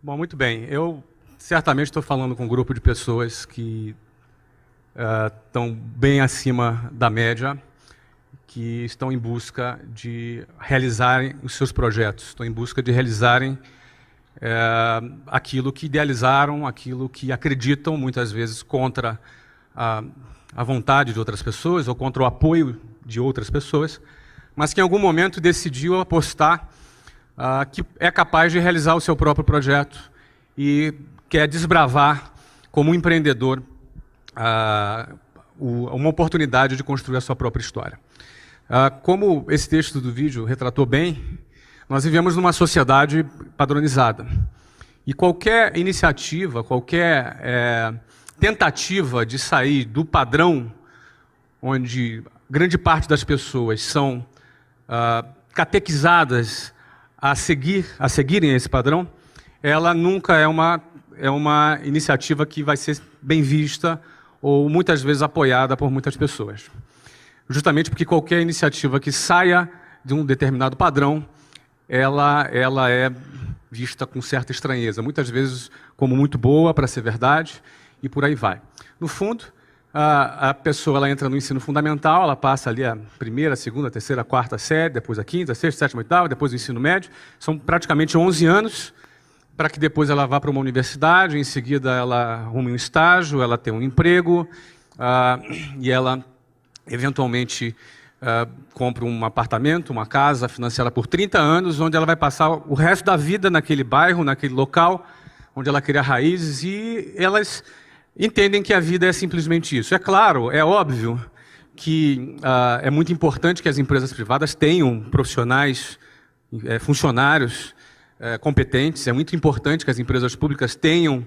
Bom, muito bem. Eu certamente estou falando com um grupo de pessoas que estão bem acima da média, que estão em busca de realizarem os seus projetos, estão em busca de realizarem aquilo que idealizaram, aquilo que acreditam, muitas vezes contra a vontade de outras pessoas ou contra o apoio de outras pessoas, mas que em algum momento decidiu apostar que é capaz de realizar o seu próprio projeto e quer desbravar, como um empreendedor, uma oportunidade de construir a sua própria história. Como esse texto do vídeo retratou bem, nós vivemos numa sociedade padronizada. E qualquer iniciativa, qualquer tentativa de sair do padrão, onde grande parte das pessoas são catequizadas a seguirem esse padrão, ela nunca é uma iniciativa que vai ser bem vista ou muitas vezes apoiada por muitas pessoas. Justamente porque qualquer iniciativa que saia de um determinado padrão, ela é vista com certa estranheza, muitas vezes como muito boa para ser verdade, e por aí vai. No fundo, a pessoa ela entra no ensino fundamental, ela passa ali a primeira, segunda, terceira, quarta série, depois a quinta, sexta, sétima, oitava, depois o ensino médio. São praticamente 11 anos para que depois ela vá para uma universidade, em seguida ela arrume um estágio, ela tem um emprego e ela eventualmente compra um apartamento, uma casa financiada por 30 anos, onde ela vai passar o resto da vida naquele bairro, naquele local, onde ela cria raízes, e elas entendem que a vida é simplesmente isso. É claro, é óbvio que é muito importante que as empresas privadas tenham profissionais, funcionários competentes, é muito importante que as empresas públicas tenham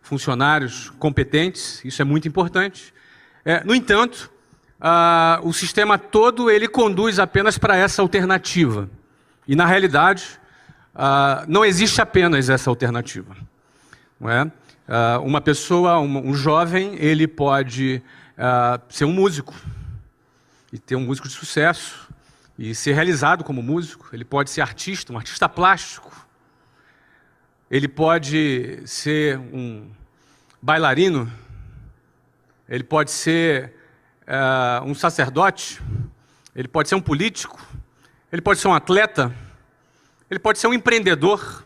funcionários competentes, isso é muito importante. No entanto, o sistema todo ele conduz apenas para essa alternativa. E, na realidade, não existe apenas essa alternativa. Não é? Uma pessoa, um jovem, ele pode ser um músico, e ter um músico de sucesso, e ser realizado como músico. Ele pode ser artista, um artista plástico. Ele pode ser um bailarino. Ele pode ser um sacerdote. Ele pode ser um político. Ele pode ser um atleta. Ele pode ser um empreendedor.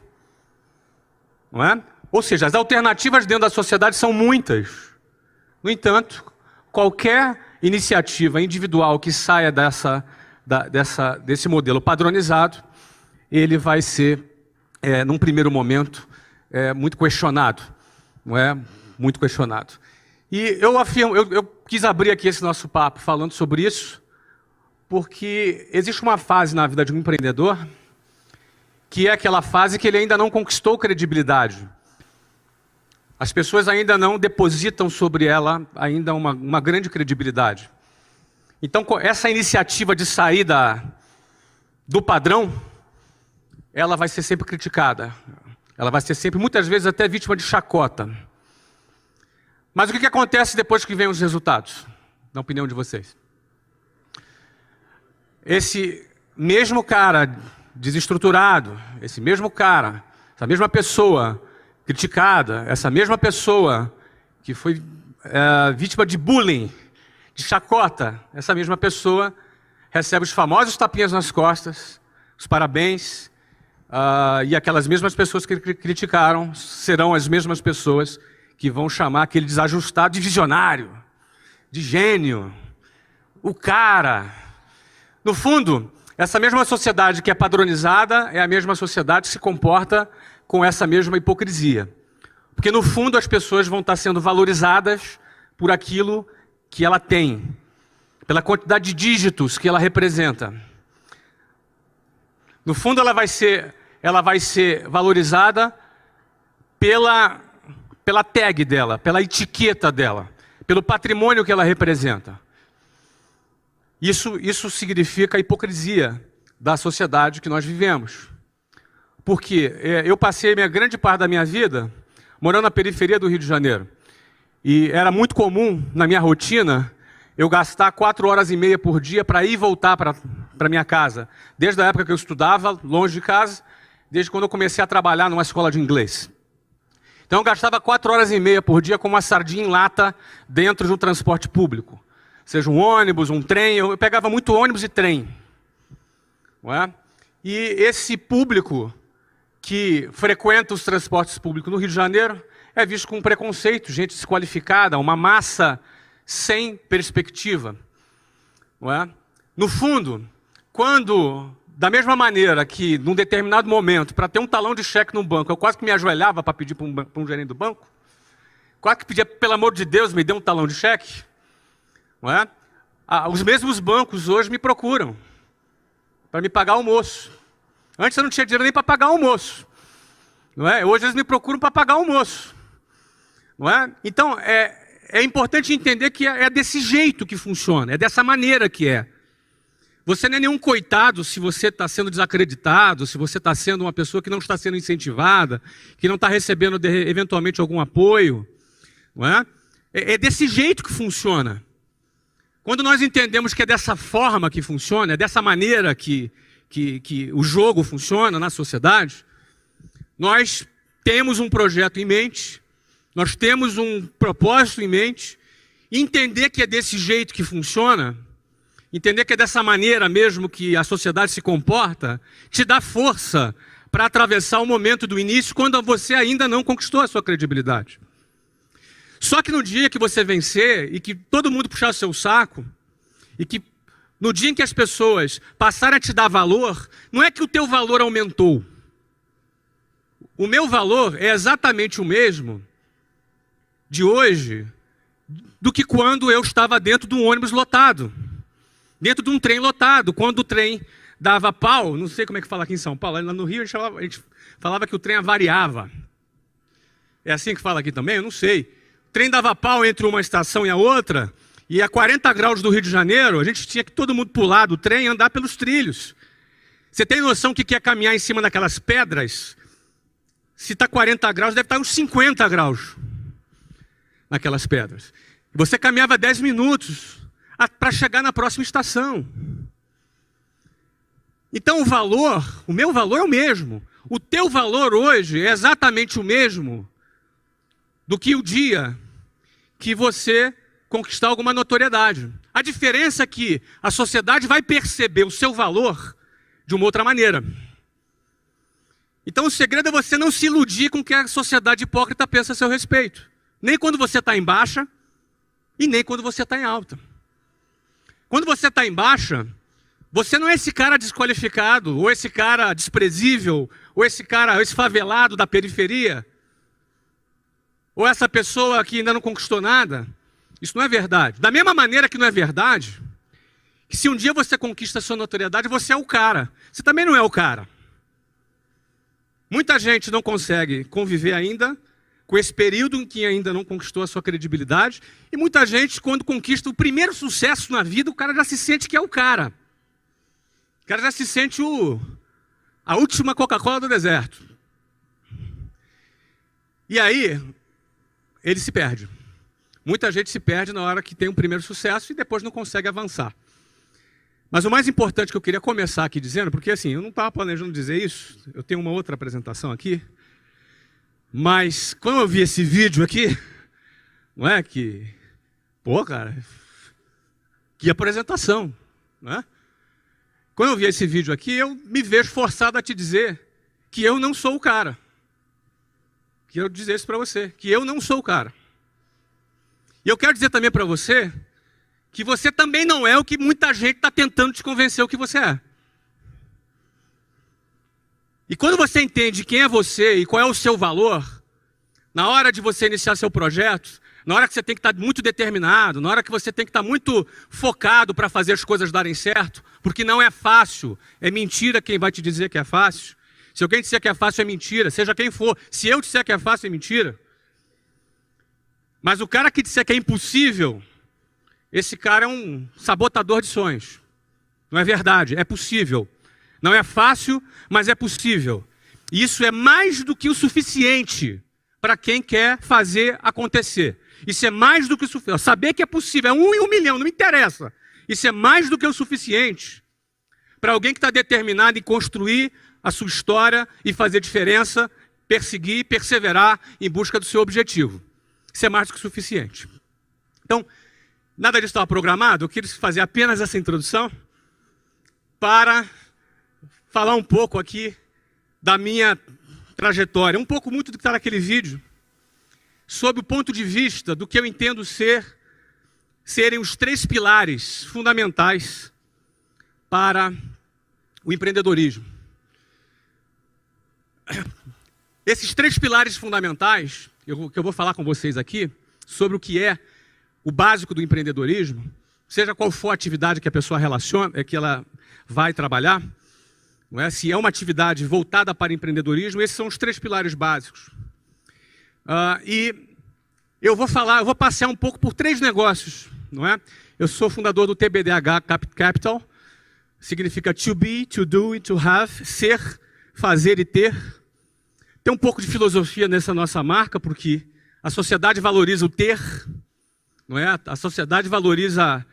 Não é? Ou seja, as alternativas dentro da sociedade são muitas. No entanto, qualquer iniciativa individual que saia desse modelo padronizado, ele vai ser, num primeiro momento, muito questionado. Não é? Muito questionado. E eu quis abrir aqui esse nosso papo falando sobre isso, porque existe uma fase na vida de um empreendedor que é aquela fase que ele ainda não conquistou credibilidade. As pessoas ainda não depositam sobre ela ainda uma grande credibilidade. Então, essa iniciativa de sair do padrão, ela vai ser sempre criticada. Ela vai ser sempre, muitas vezes, até vítima de chacota. Mas o que acontece depois que vem os resultados? Na opinião de vocês? Esse mesmo cara desestruturado, esse mesmo cara, essa mesma pessoa criticada, essa mesma pessoa que foi vítima de bullying, de chacota, essa mesma pessoa recebe os famosos tapinhas nas costas, os parabéns, e aquelas mesmas pessoas que criticaram serão as mesmas pessoas que vão chamar aquele desajustado de visionário, de gênio, o cara. No fundo, essa mesma sociedade que é padronizada é a mesma sociedade que se comporta com essa mesma hipocrisia. Porque, no fundo, as pessoas vão estar sendo valorizadas por aquilo que ela tem, pela quantidade de dígitos que ela representa. No fundo, ela vai ser valorizada pela tag dela, pela etiqueta dela, pelo patrimônio que ela representa. Isso significa a hipocrisia da sociedade que nós vivemos. Porque eu passei grande parte da minha vida morando na periferia do Rio de Janeiro. E era muito comum, na minha rotina, eu gastar 4 horas e meia por dia para ir e voltar para minha casa. Desde a época que eu estudava, longe de casa, desde quando eu comecei a trabalhar numa escola de inglês. Então eu gastava 4 horas e meia por dia com uma sardinha em lata dentro de um transporte público. Seja um ônibus, um trem, eu pegava muito ônibus e trem. Não é? E esse público que frequenta os transportes públicos no Rio de Janeiro é visto com preconceito, gente desqualificada, uma massa sem perspectiva. Não é? No fundo, quando, da mesma maneira que, num determinado momento, para ter um talão de cheque no banco, eu quase que me ajoelhava para pedir para um gerente do banco, quase que pedia, pelo amor de Deus, me dê um talão de cheque, não é? Os mesmos bancos hoje me procuram para me pagar almoço. Antes eu não tinha dinheiro nem para pagar almoço. Não é? Hoje eles me procuram para pagar almoço. Não é? Então, é importante entender que é desse jeito que funciona, é dessa maneira que é. Você não é nenhum coitado se você está sendo desacreditado, se você está sendo uma pessoa que não está sendo incentivada, que não está recebendo eventualmente algum apoio. Não é? É desse jeito que funciona. Quando nós entendemos que é dessa forma que funciona, é dessa maneira que o jogo funciona na sociedade, nós temos um projeto em mente, nós temos um propósito em mente, e entender que é desse jeito que funciona, entender que é dessa maneira mesmo que a sociedade se comporta, te dá força para atravessar o momento do início quando você ainda não conquistou a sua credibilidade. Só que no dia que você vencer e que todo mundo puxar o seu saco, e que no dia em que as pessoas passarem a te dar valor, não é que o teu valor aumentou. O meu valor é exatamente o mesmo de hoje do que quando eu estava dentro de um ônibus lotado, dentro de um trem lotado, quando o trem dava pau, não sei como é que fala aqui em São Paulo, lá no Rio a gente falava que o trem avariava. É assim que fala aqui também? Eu não sei. O trem dava pau entre uma estação e a outra, e a 40 graus do Rio de Janeiro, a gente tinha que todo mundo pular do trem e andar pelos trilhos. Você tem noção do que é caminhar em cima daquelas pedras? Se está 40 graus, deve estar uns 50 graus naquelas pedras. Você caminhava 10 minutos para chegar na próxima estação. Então o meu valor é o mesmo. O teu valor hoje é exatamente o mesmo do que o dia que você conquistar alguma notoriedade. A diferença é que a sociedade vai perceber o seu valor de uma outra maneira. Então o segredo é você não se iludir com o que a sociedade hipócrita pensa a seu respeito. Nem quando você está em baixa e nem quando você está em alta. Quando você está em baixa, você não é esse cara desqualificado, ou esse cara desprezível, ou esse cara, esse favelado da periferia, ou essa pessoa que ainda não conquistou nada. Isso não é verdade. Da mesma maneira que não é verdade, que se um dia você conquista a sua notoriedade, você é o cara. Você também não é o cara. Muita gente não consegue conviver ainda com esse período em que ainda não conquistou a sua credibilidade, e muita gente, quando conquista o primeiro sucesso na vida, o cara já se sente que é o cara. O cara já se sente a última Coca-Cola do deserto. E aí, ele se perde. Muita gente se perde na hora que tem um primeiro sucesso e depois não consegue avançar. Mas o mais importante que eu queria começar aqui dizendo, porque assim, eu não estava planejando dizer isso, eu tenho uma outra apresentação aqui, mas quando eu vi esse vídeo aqui, não é que, pô cara, que apresentação, não é? Quando eu vi esse vídeo aqui, eu me vejo forçado a te dizer que eu não sou o cara. Que eu dizer isso para você, que eu não sou o cara. E eu quero dizer também para você que você também não é o que muita gente está tentando te convencer o que você é. E quando você entende quem é você e qual é o seu valor, na hora de você iniciar seu projeto, na hora que você tem que estar muito determinado, na hora que você tem que estar muito focado para fazer as coisas darem certo, porque não é fácil, é mentira quem vai te dizer que é fácil. Se alguém disser que é fácil, é mentira, seja quem for. Se eu disser que é fácil, é mentira. Mas o cara que disser que é impossível, esse cara é um sabotador de sonhos. Não é verdade, é possível. Não é fácil, mas é possível. E isso é mais do que o suficiente para quem quer fazer acontecer. Isso é mais do que o suficiente. Saber que é possível, é 1 em 1 milhão, não me interessa. Isso é mais do que o suficiente para alguém que está determinado em construir a sua história e fazer diferença perseguir e perseverar em busca do seu objetivo. Isso é mais do que suficiente. Então, nada disso estava programado, eu queria fazer apenas essa introdução para falar um pouco aqui da minha trajetória, um pouco muito do que está naquele vídeo, sob o ponto de vista do que eu entendo serem os 3 pilares fundamentais para o empreendedorismo. Esses 3 pilares fundamentais, que eu vou falar com vocês aqui, sobre o que é o básico do empreendedorismo, seja qual for a atividade que a pessoa que ela vai trabalhar, não é? Se é uma atividade voltada para empreendedorismo, esses são os 3 pilares básicos. E eu vou passear um pouco por 3 negócios, não é? Eu sou fundador do TBDH Capital, significa to be, to do e to have, ser, fazer e ter. Tem um pouco de filosofia nessa nossa marca, porque a sociedade valoriza o ter, não é? A sociedade valoriza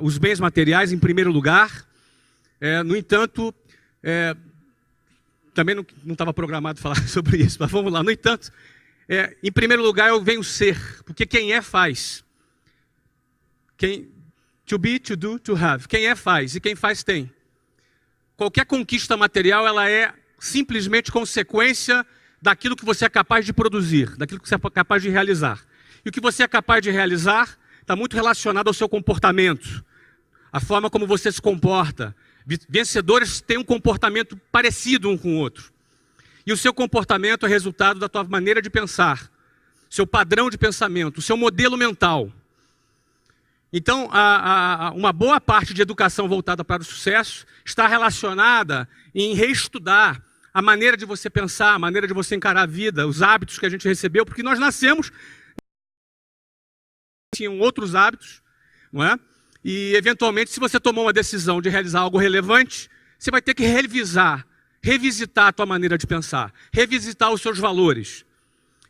os bens materiais em primeiro lugar. No entanto, também não estava programado falar sobre isso, mas vamos lá. No entanto, em primeiro lugar eu venho ser, porque quem é faz. To be, to do, to have. Quem é faz, e quem faz tem. Qualquer conquista material, ela é simplesmente consequência daquilo que você é capaz de produzir, daquilo que você é capaz de realizar. E o que você é capaz de realizar está muito relacionado ao seu comportamento, a forma como você se comporta. Vencedores têm um comportamento parecido um com o outro. E o seu comportamento é resultado da tua maneira de pensar, seu padrão de pensamento, o seu modelo mental. Então, uma boa parte de educação voltada para o sucesso está relacionada em reestudar a maneira de você pensar, a maneira de você encarar a vida, os hábitos que a gente recebeu, porque nós nascemos, tinham outros hábitos, não é? E, eventualmente, se você tomou uma decisão de realizar algo relevante, você vai ter que revisitar a tua maneira de pensar, revisitar os seus valores,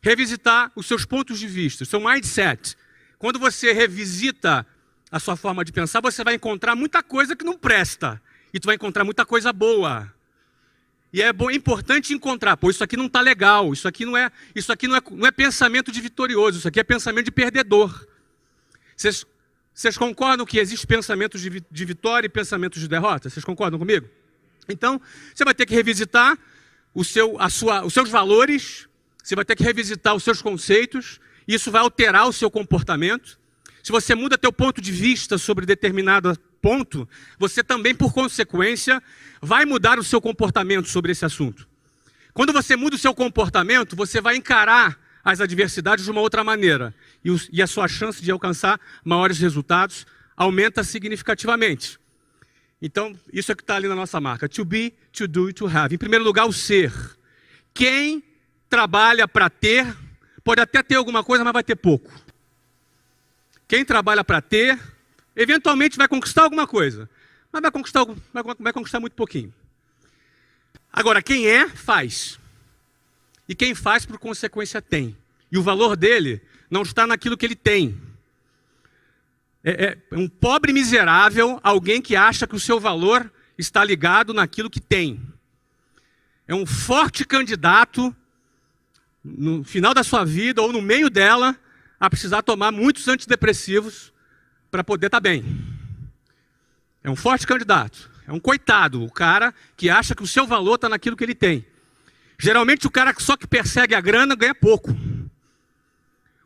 revisitar os seus pontos de vista, o seu mindset. Quando você revisita a sua forma de pensar, você vai encontrar muita coisa que não presta, e tu vai encontrar muita coisa boa. E é importante encontrar, pô, isso aqui não está legal, isso aqui não é pensamento de vitorioso, isso aqui é pensamento de perdedor. Vocês concordam que existe pensamentos de vitória e pensamentos de derrota? Vocês concordam comigo? Então, você vai ter que revisitar os seus valores, você vai ter que revisitar os seus conceitos, e isso vai alterar o seu comportamento. Se você muda teu ponto de vista sobre determinado ponto, você também, por consequência, vai mudar o seu comportamento sobre esse assunto. Quando você muda o seu comportamento, você vai encarar as adversidades de uma outra maneira. E a sua chance de alcançar maiores resultados aumenta significativamente. Então, isso é o que está ali na nossa marca. To be, to do e to have. Em primeiro lugar, o ser. Quem trabalha para ter, pode até ter alguma coisa, mas vai ter pouco. Quem trabalha para ter, eventualmente vai conquistar alguma coisa, mas vai conquistar muito pouquinho. Agora, quem é, faz. E quem faz, por consequência, tem. E o valor dele não está naquilo que ele tem. É um pobre miserável, alguém que acha que o seu valor está ligado naquilo que tem. É um forte candidato, no final da sua vida ou no meio dela, a precisar tomar muitos antidepressivos para poder estar bem. É um forte candidato. É um coitado, o cara que acha que o seu valor está naquilo que ele tem. Geralmente o cara só que persegue a grana ganha pouco.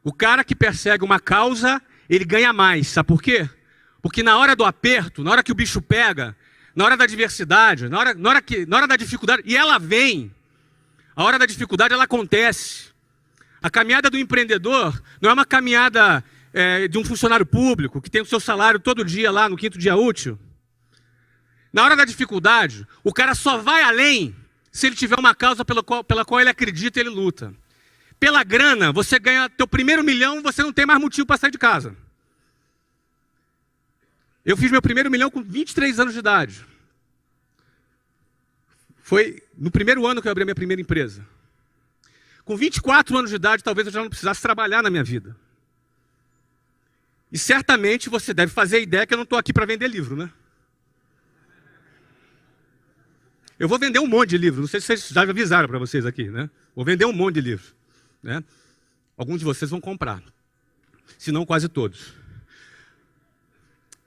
O cara que persegue uma causa, ele ganha mais. Sabe por quê? Porque na hora do aperto, na hora que o bicho pega, na hora da adversidade, na hora da dificuldade, e ela vem, a hora da dificuldade ela acontece. A caminhada do empreendedor não é uma caminhada de um funcionário público que tem o seu salário todo dia lá no 5º dia útil. Na hora da dificuldade, o cara só vai além se ele tiver uma causa pela qual ele acredita e ele luta. Pela grana, você ganha teu primeiro milhão, você não tem mais motivo para sair de casa. Eu fiz meu primeiro milhão com 23 anos de idade. Foi no primeiro ano que eu abri a minha primeira empresa. Com 24 anos de idade, talvez eu já não precisasse trabalhar na minha vida. E certamente você deve fazer a ideia que eu não estou aqui para vender livro, né? Eu vou vender um monte de livro. Não sei se vocês já avisaram para vocês aqui, né? Vou vender um monte de livro, né? Alguns de vocês vão comprar, se não quase todos.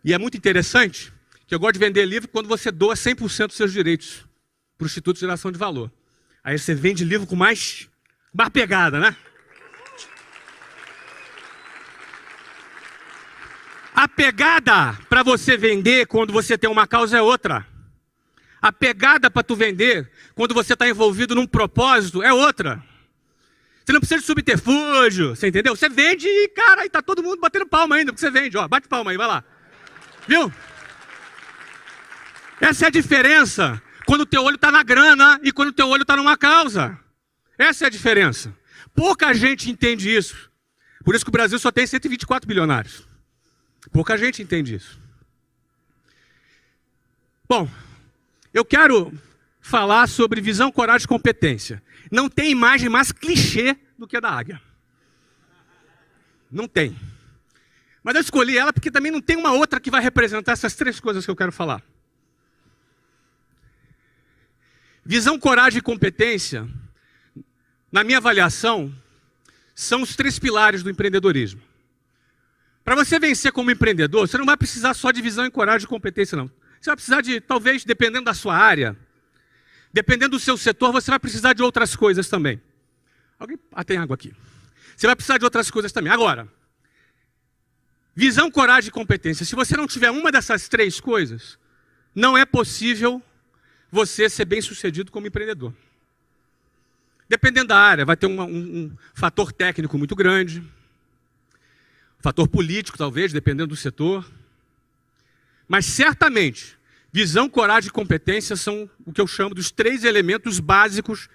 E é muito interessante que eu gosto de vender livro quando você doa 100% dos seus direitos para o Instituto de Geração de Valor. Aí você vende livro com mais pegada, né? A pegada para você vender quando você tem uma causa é outra. A pegada para tu vender quando você está envolvido num propósito é outra. Você não precisa de subterfúgio, você entendeu? Você vende e, cara, aí tá todo mundo batendo palma ainda, porque você vende, ó, bate palma aí, vai lá. Viu? Essa é a diferença quando o teu olho está na grana e quando o teu olho está numa causa. Essa é a diferença. Pouca gente entende isso. Por isso que o Brasil só tem 124 bilionários. Pouca gente entende isso. Bom, eu quero falar sobre visão, coragem e competência. Não tem imagem mais clichê do que a da águia. Não tem. Mas eu escolhi ela porque também não tem uma outra que vai representar essas três coisas que eu quero falar. Visão, coragem e competência, na minha avaliação, são os três pilares do empreendedorismo. Para você vencer como empreendedor, você não vai precisar só de visão, coragem e competência, não. Você vai precisar de, talvez, dependendo da sua área, dependendo do seu setor, você vai precisar de outras coisas também. Alguém? Ah, tem água aqui. Você vai precisar de outras coisas também. Agora, visão, coragem e competência. Se você não tiver uma dessas três coisas, não é possível você ser bem-sucedido como empreendedor. Dependendo da área, vai ter um fator técnico muito grande, fator político, talvez, dependendo do setor. Mas, certamente, visão, coragem e competência são o que eu chamo dos três elementos básicos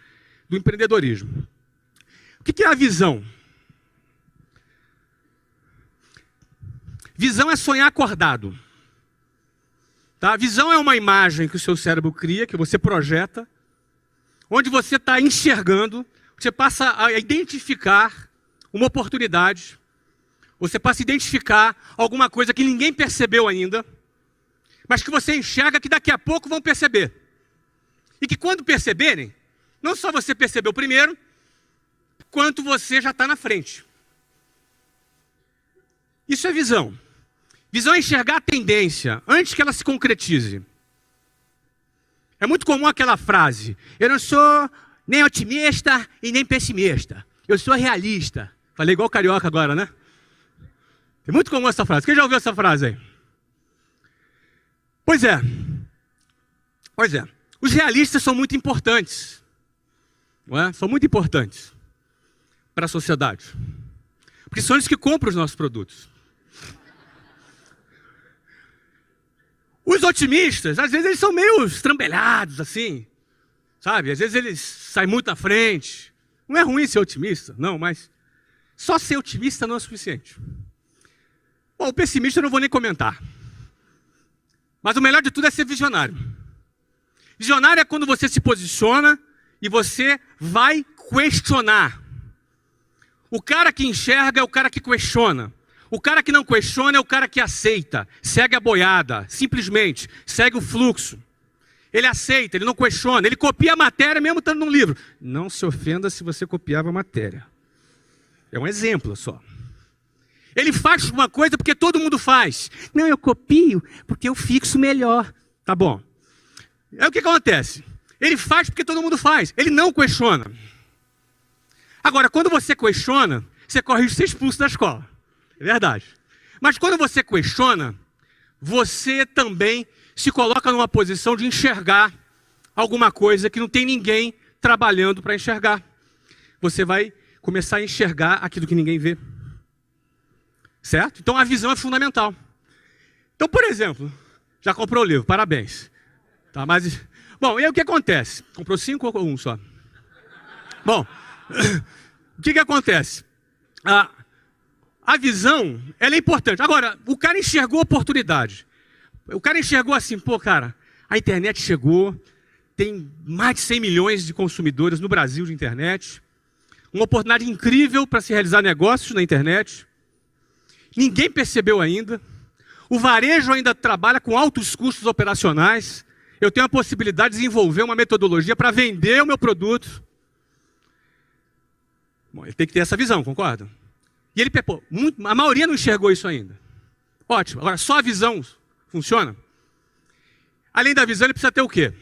do empreendedorismo. O que é a visão? Visão é sonhar acordado. Tá? Visão é uma imagem que o seu cérebro cria, que você projeta, onde você está enxergando, você passa a identificar uma oportunidade, você passa a identificar alguma coisa que ninguém percebeu ainda, mas que você enxerga que daqui a pouco vão perceber. E que quando perceberem, não só você percebeu primeiro, quanto você já está na frente. Isso é visão. Visão é enxergar a tendência antes que ela se concretize. É muito comum aquela frase: eu não sou nem otimista e nem pessimista. Eu sou realista. Falei igual carioca agora, né? É muito comum essa frase. Quem já ouviu essa frase aí? Pois é. Os realistas são muito importantes. Não é? São muito importantes para a sociedade. Porque são eles que compram os nossos produtos. Os otimistas, às vezes eles são meio estrambelhados, assim, sabe? Às vezes eles saem muito à frente. Não é ruim ser otimista, não, mas só ser otimista não é suficiente. Bom, o pessimista eu não vou nem comentar. Mas o melhor de tudo é ser visionário. Visionário é quando você se posiciona e você vai questionar. O cara que enxerga é o cara que questiona. O cara que não questiona é o cara que aceita, segue a boiada, simplesmente, segue o fluxo. Ele aceita, ele não questiona, ele copia a matéria mesmo estando num livro. Não se ofenda se você copiava a matéria. É um exemplo só. Ele faz uma coisa porque todo mundo faz. Não, eu copio porque eu fixo melhor. Tá bom. Aí o que acontece? Ele faz porque todo mundo faz. Ele não questiona. Agora, quando você questiona, você corre risco de ser expulso da escola. É verdade. Mas quando você questiona, você também se coloca numa posição de enxergar alguma coisa que não tem ninguém trabalhando para enxergar. Você vai começar a enxergar aquilo que ninguém vê. Certo? Então a visão é fundamental. Então, por exemplo, já comprou o livro, parabéns. Tá, mas... Bom, e aí o que acontece? Comprou 5 ou 1 só? Bom, o que acontece? A visão, ela é importante. Agora, o cara enxergou a oportunidade. O cara enxergou assim, pô, cara, a internet chegou, tem mais de 100 milhões de consumidores no Brasil de internet, uma oportunidade incrível para se realizar negócios na internet. Ninguém percebeu ainda. O varejo ainda trabalha com altos custos operacionais. eu tenho a possibilidade de desenvolver uma metodologia para vender o meu produto. Bom, ele tem que ter essa visão, concorda? E ele, pô, a maioria não enxergou isso ainda. Ótimo. Agora, só a visão funciona? Além da visão, ele precisa ter o quê?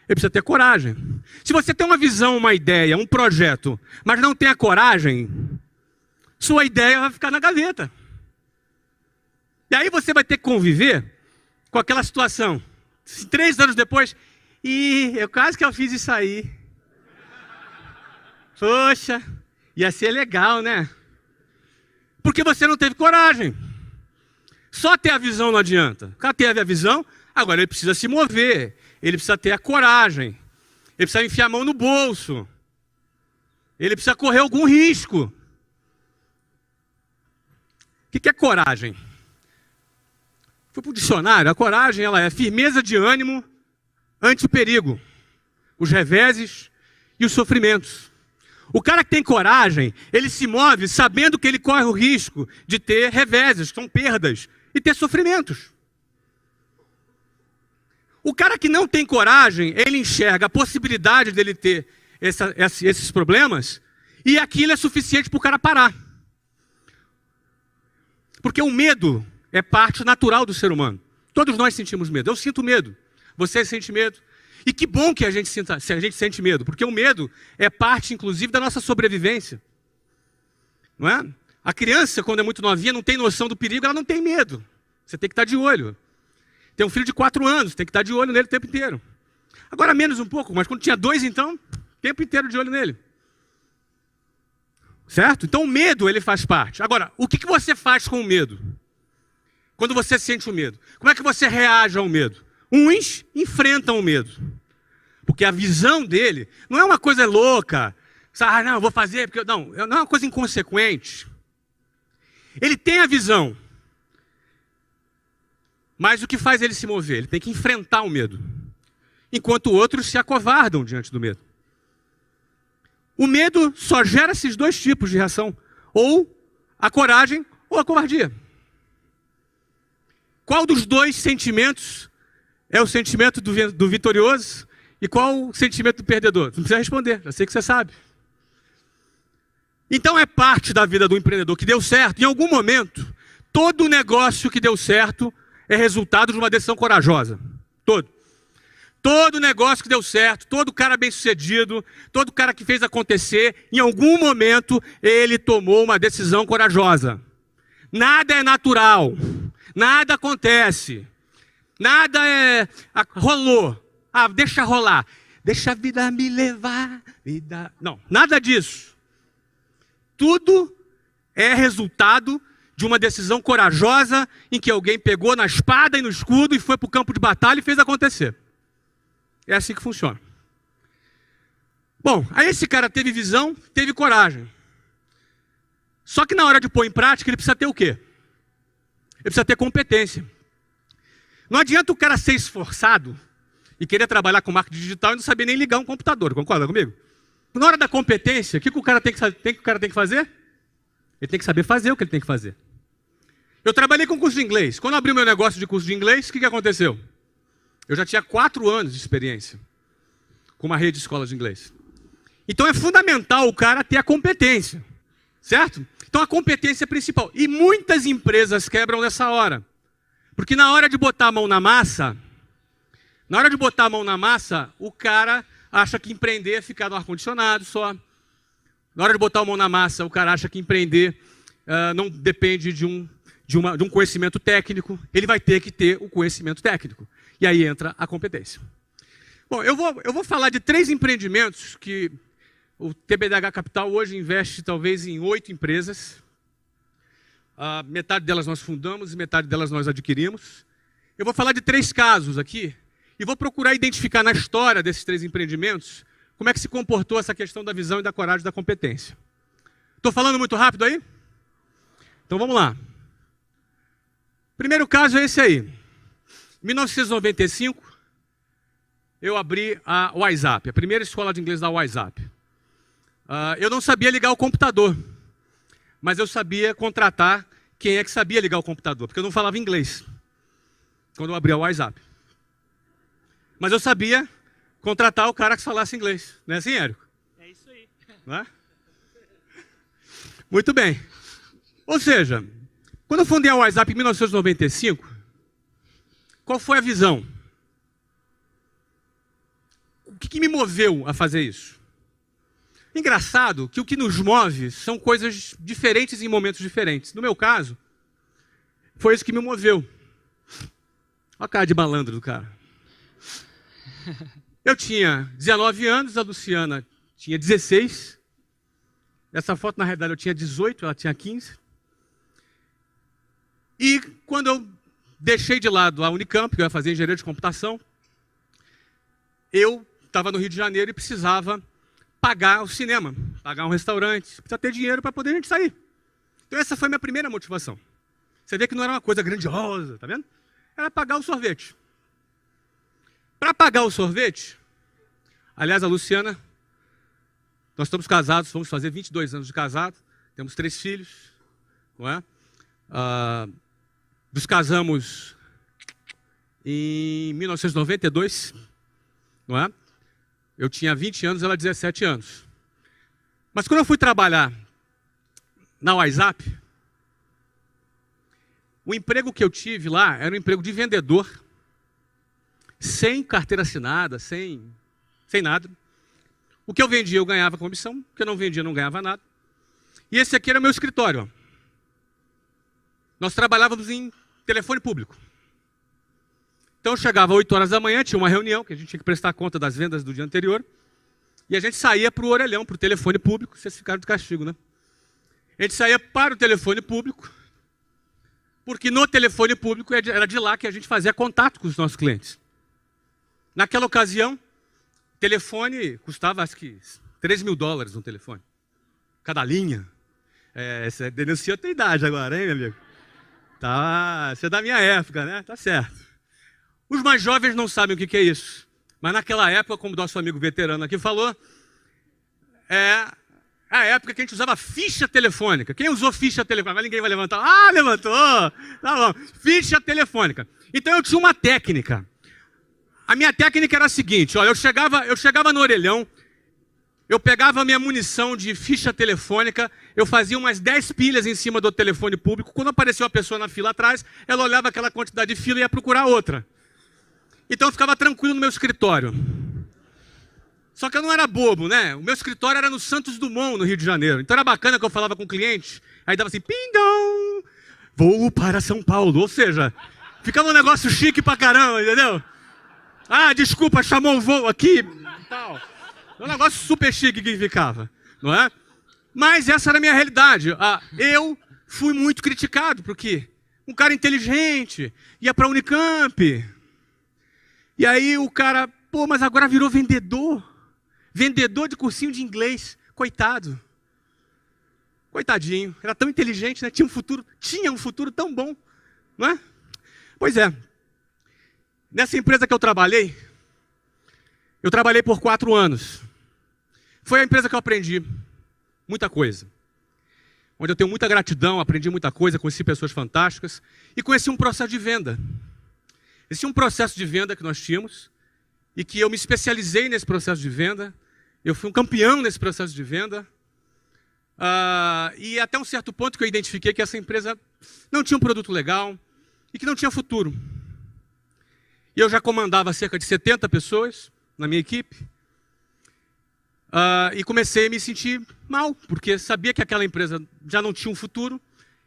Ele precisa ter coragem. Se você tem uma visão, uma ideia, um projeto, mas não tem a coragem, sua ideia vai ficar na gaveta. E aí você vai ter que conviver com aquela situação. 3 anos depois, eu quase que eu fiz isso aí. Poxa, ia ser legal, né? Porque você não teve coragem. Só ter a visão não adianta. O cara teve a visão, agora ele precisa se mover. Ele precisa ter a coragem. Ele precisa enfiar a mão no bolso. Ele precisa correr algum risco. O que é coragem? Fui para o dicionário. A coragem ela é firmeza de ânimo ante o perigo, os reveses e os sofrimentos. O cara que tem coragem, ele se move sabendo que ele corre o risco de ter reveses, que são perdas, e ter sofrimentos. O cara que não tem coragem, ele enxerga a possibilidade dele ter esses problemas, e aquilo é suficiente para o cara parar. Porque o medo é parte natural do ser humano. Todos nós sentimos medo. Eu sinto medo. Você sente medo. E que bom que a gente sente medo, porque o medo é parte, inclusive, da nossa sobrevivência. Não é? A criança, quando é muito novinha, não tem noção do perigo, ela não tem medo. Você tem que estar de olho. Tem um filho de 4 anos, tem que estar de olho nele o tempo inteiro. Agora menos um pouco, mas quando tinha 2, então, o tempo inteiro de olho nele. Certo? Então o medo, ele faz parte. Agora, o que você faz com o medo? Quando você sente o medo? Como é que você reage ao medo? Uns enfrentam o medo. Porque a visão dele não é uma coisa louca. Não, eu vou fazer, porque não é uma coisa inconsequente. Ele tem a visão. Mas o que faz ele se mover? Ele tem que enfrentar o medo. Enquanto outros se acovardam diante do medo. O medo só gera esses 2 tipos de reação. Ou a coragem ou a covardia. Qual dos 2 sentimentos é o sentimento do vitorioso e qual o sentimento do perdedor? Não precisa responder, já sei que você sabe. Então é parte da vida do empreendedor que deu certo. Em algum momento, todo negócio que deu certo é resultado de uma decisão corajosa. Todo negócio que deu certo, todo cara bem-sucedido, todo cara que fez acontecer, em algum momento ele tomou uma decisão corajosa. Nada é natural, nada acontece. Nada rolou. Deixa rolar. Deixa a vida me levar. Não, nada disso. Tudo é resultado de uma decisão corajosa em que alguém pegou na espada e no escudo e foi para o campo de batalha e fez acontecer. É assim que funciona. Bom, aí esse cara teve visão, teve coragem. Só que na hora de pôr em prática, ele precisa ter o quê? Ele precisa ter competência. Não adianta o cara ser esforçado e querer trabalhar com marketing digital e não saber nem ligar um computador, concorda comigo? Na hora da competência, o que o cara tem que fazer? Ele tem que saber fazer o que ele tem que fazer. Eu trabalhei com curso de inglês. Quando eu abri o meu negócio de curso de inglês, o que aconteceu? Eu já tinha 4 anos de experiência com uma rede de escolas de inglês. Então é fundamental o cara ter a competência, certo? Então a competência é principal. E muitas empresas quebram nessa hora. Porque na hora de botar a mão na massa, o cara acha que empreender é ficar no ar-condicionado só. Na hora de botar a mão na massa, o cara acha que empreender não depende de um conhecimento técnico. Ele vai ter que ter o conhecimento técnico. E aí entra a competência. Bom, eu vou falar de 3 empreendimentos que o TBDH Capital hoje investe talvez em 8 empresas. Metade delas nós fundamos e metade delas nós adquirimos. Eu vou falar de 3 casos aqui e vou procurar identificar na história desses 3 empreendimentos como é que se comportou essa questão da visão e da coragem e da competência. Estou falando muito rápido aí? Então vamos lá. Primeiro caso é esse aí. Em 1995, eu abri a WhatsApp, a primeira escola de inglês da WhatsApp. Eu não sabia ligar o computador, mas eu sabia contratar quem é que sabia ligar o computador, porque eu não falava inglês quando eu abri a WhatsApp. Mas eu sabia contratar o cara que falasse inglês. Não é assim, Érico? É isso aí. Não é? Muito bem. Ou seja, quando eu fundei a WhatsApp em 1995, qual foi a visão? O que me moveu a fazer isso? Engraçado que o que nos move são coisas diferentes em momentos diferentes. No meu caso, foi isso que me moveu. Olha a cara de malandro do cara. Eu tinha 19 anos, a Luciana tinha 16. Essa foto, na realidade, eu tinha 18, ela tinha 15. E quando eu deixei de lado a Unicamp, que eu ia fazer engenharia de computação, eu estava no Rio de Janeiro e precisava pagar o cinema, pagar um restaurante, precisa ter dinheiro para poder a gente sair. Então essa foi a minha primeira motivação. Você vê que não era uma coisa grandiosa, tá vendo? Era pagar o sorvete. Para pagar o sorvete, aliás, a Luciana, nós estamos casados, vamos fazer 22 anos de casado, temos 3 filhos, não é? Nos casamos em 1992, não é? Eu tinha 20 anos, ela 17 anos. Mas quando eu fui trabalhar na WhatsApp, o emprego que eu tive lá era um emprego de vendedor, sem carteira assinada, sem nada. O que eu vendia eu ganhava comissão, o que eu não vendia eu não ganhava nada. E esse aqui era o meu escritório. Ó. Nós trabalhávamos em telefone público. Então eu chegava às 8 horas da manhã, tinha uma reunião, que a gente tinha que prestar conta das vendas do dia anterior, e a gente saía para o orelhão, para o telefone público, vocês ficaram de castigo, né? A gente saía para o telefone público, porque no telefone público era de lá que a gente fazia contato com os nossos clientes. Naquela ocasião, telefone custava, acho que, $3.000 um telefone. Cada linha. Você denuncia a tua idade agora, hein, meu amigo? Tá, você é da minha época, né? Tá certo. Os mais jovens não sabem o que é isso. Mas naquela época, como o nosso amigo veterano aqui falou, é a época que a gente usava ficha telefônica. Quem usou ficha telefônica? Mas ninguém vai levantar. Ah, levantou! Tá bom. Ficha telefônica. Então eu tinha uma técnica. A minha técnica era a seguinte, olha, eu chegava no orelhão, eu pegava a minha munição de ficha telefônica, eu fazia umas 10 pilhas em cima do telefone público, quando apareceu uma pessoa na fila atrás, ela olhava aquela quantidade de fila e ia procurar outra. Então eu ficava tranquilo no meu escritório. Só que eu não era bobo, né? O meu escritório era no Santos Dumont, no Rio de Janeiro. Então era bacana que eu falava com o cliente, aí dava assim, pindão, voo para São Paulo. Ou seja, ficava um negócio chique pra caramba, entendeu? Ah, desculpa, chamou o voo aqui e tal. Um negócio super chique que ficava, não é? Mas essa era a minha realidade. Eu fui muito criticado, porque um cara inteligente ia para a Unicamp. E aí o cara, pô, mas agora virou vendedor. Vendedor de cursinho de inglês. Coitado. Coitadinho. Era tão inteligente, né? Tinha um futuro tão bom, não é? Pois é. Nessa empresa que eu trabalhei por 4 anos. Foi a empresa que eu aprendi muita coisa. Onde eu tenho muita gratidão, aprendi muita coisa, conheci pessoas fantásticas e conheci um processo de venda. Esse é um processo de venda que nós tínhamos e que eu me especializei nesse processo de venda. Eu fui um campeão nesse processo de venda. E até um certo ponto que eu identifiquei que essa empresa não tinha um produto legal e que não tinha futuro. E eu já comandava cerca de 70 pessoas na minha equipe. E comecei a me sentir mal, porque sabia que aquela empresa já não tinha um futuro.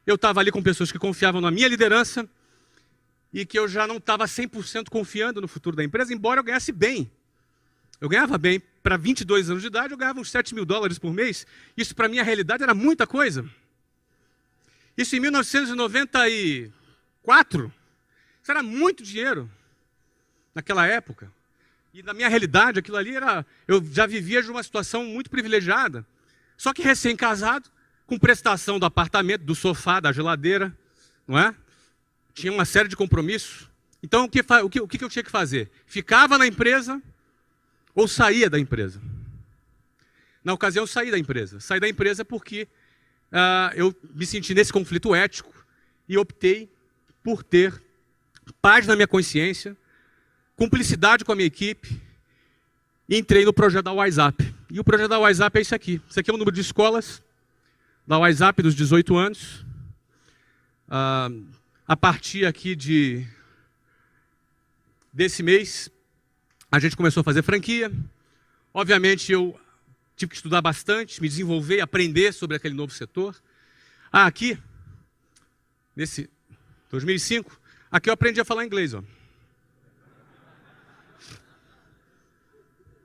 Eu estava ali com pessoas que confiavam na minha liderança e que eu já não estava 100% confiando no futuro da empresa, embora eu ganhasse bem. Eu ganhava bem. Para 22 anos de idade, eu ganhava uns $7.000 por mês. Isso, para minha realidade, era muita coisa. Isso em 1994. Isso era muito dinheiro naquela época. E na minha realidade, aquilo ali era... Eu já vivia de uma situação muito privilegiada. Só que recém-casado, com prestação do apartamento, do sofá, da geladeira, não é? Tinha uma série de compromissos. Então, o que eu tinha que fazer? Ficava na empresa ou saía da empresa? Na ocasião, eu saí da empresa. Saí da empresa porque eu me senti nesse conflito ético e optei por ter paz na minha consciência, cumplicidade com a minha equipe, e entrei no projeto da WhatsApp. E o projeto da WhatsApp é isso aqui. Isso aqui é o número de escolas da WhatsApp dos 18 anos. A partir aqui desse mês, a gente começou a fazer franquia. Obviamente, eu tive que estudar bastante, me desenvolver, aprender sobre aquele novo setor. Aqui, nesse 2005, aqui eu aprendi a falar inglês. Ó.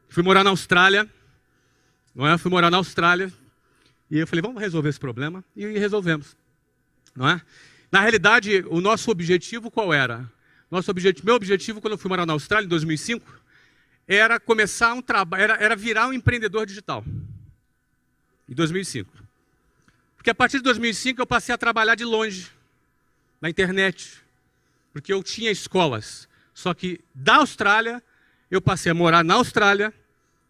Fui morar na Austrália, não é? Fui morar na Austrália e eu falei, vamos resolver esse problema, e resolvemos, não é? Na realidade, o nosso objetivo qual era? Meu objetivo quando eu fui morar na Austrália em 2005 era começar um trabalho, era virar um empreendedor digital. Em 2005. Porque a partir de 2005 eu passei a trabalhar de longe, na internet, porque eu tinha escolas. Só que da Austrália, eu passei a morar na Austrália,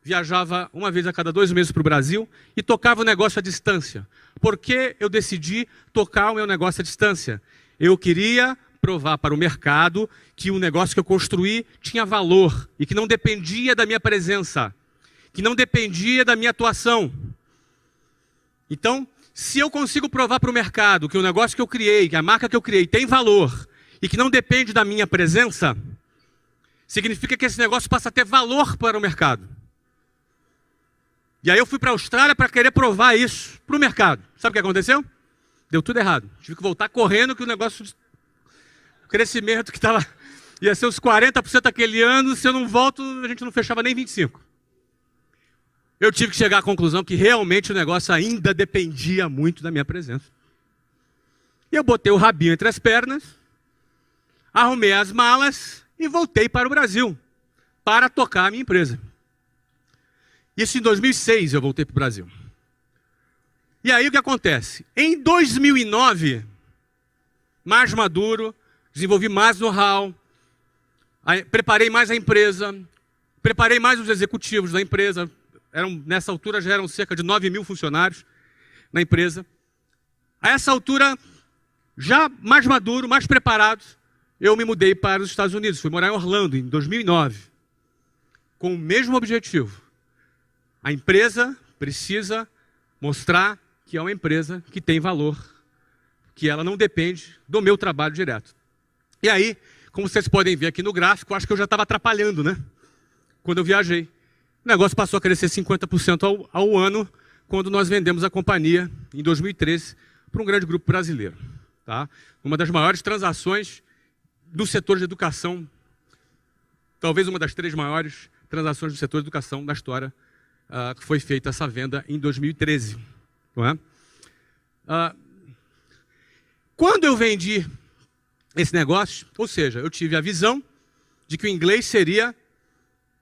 viajava uma vez a cada 2 meses para o Brasil e tocava o negócio à distância. Por que eu decidi tocar o meu negócio à distância? Eu queria provar para o mercado que o negócio que eu construí tinha valor e que não dependia da minha presença, que não dependia da minha atuação. Então, se eu consigo provar para o mercado que o negócio que eu criei, que a marca que eu criei tem valor e que não depende da minha presença, significa que esse negócio passa a ter valor para o mercado. E aí eu fui para a Austrália para querer provar isso para o mercado. Sabe o que aconteceu? Deu tudo errado. Tive que voltar correndo que o negócio, o crescimento que estava, ia ser uns 40% aquele ano, se eu não volto, a gente não fechava nem 25%. Eu tive que chegar à conclusão que realmente o negócio ainda dependia muito da minha presença. E eu botei o rabinho entre as pernas, arrumei as malas e voltei para o Brasil, para tocar a minha empresa. Isso em 2006 eu voltei para o Brasil. E aí o que acontece? Em 2009, mais maduro, desenvolvi mais know-how, preparei mais a empresa, preparei mais os executivos da empresa. Nessa altura já eram cerca de 9.000 funcionários na empresa. A essa altura, já mais maduro, mais preparado, eu me mudei para os Estados Unidos. Fui morar em Orlando em 2009, com o mesmo objetivo. A empresa precisa mostrar que é uma empresa que tem valor, que ela não depende do meu trabalho direto. E aí, como vocês podem ver aqui no gráfico, acho que eu já estava atrapalhando, né? Quando eu viajei. O negócio passou a crescer 50% ao ano, quando nós vendemos a companhia, em 2013, para um grande grupo brasileiro. Tá? Uma das maiores transações do setor de educação, talvez uma das 3 maiores transações do setor de educação da história, que foi feita essa venda em 2013. Não é? Quando eu vendi esse negócio, ou seja, eu tive a visão de que o inglês seria